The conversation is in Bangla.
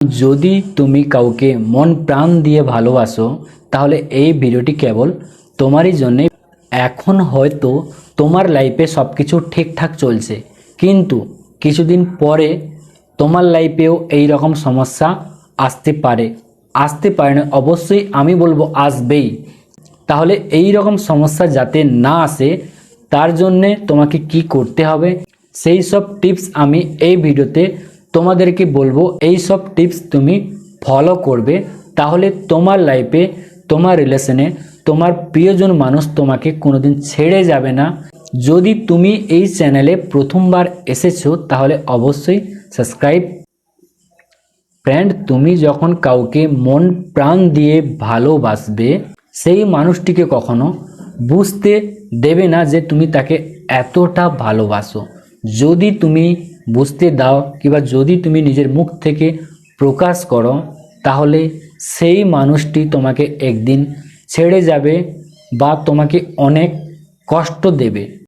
যদি তুমি কাউকে মন প্রাণ দিয়ে ভালোবাসো তাহলে এই ভিডিওটি কেবল তোমারই জন্যে। এখন হয়তো তোমার লাইফে সব কিছু ঠিকঠাক চলছে, কিন্তু কিছুদিন পরে তোমার লাইফেও এই রকম সমস্যা আসতে পারে না, অবশ্যই আমি বলবো আসবেই। তাহলে এই রকম সমস্যা যাতে না আসে তার জন্যে তোমাকে কি করতে হবে সেই সব টিপস আমি এই ভিডিওতে তোমাদেরকে বলবো। এই সব টিপস তুমি ফলো করবে, তাহলে তোমার লাইফে, তোমার রিলেশনে, তোমার প্রিয়জন মানুষ তোমাকে কোনোদিন ছেড়ে যাবে না। যদি তুমি এই চ্যানেলে প্রথমবার এসেছো তাহলে অবশ্যই সাবস্ক্রাইব। ফ্রেন্ড, তুমি যখন কাউকে মন প্রাণ দিয়ে ভালোবাসবে সেই মানুষটিকে কখনো বুঝতে দেবে না যে তুমি তাকে এতটা ভালোবাসো। যদি তুমি বুঝতে দাও কিংবা যদি তুমি নিজের মুখ থেকে প্রকাশ করো তাহলে সেই মানুষটি তোমাকে একদিন ছেড়ে যাবে বা তোমাকে অনেক কষ্ট দেবে।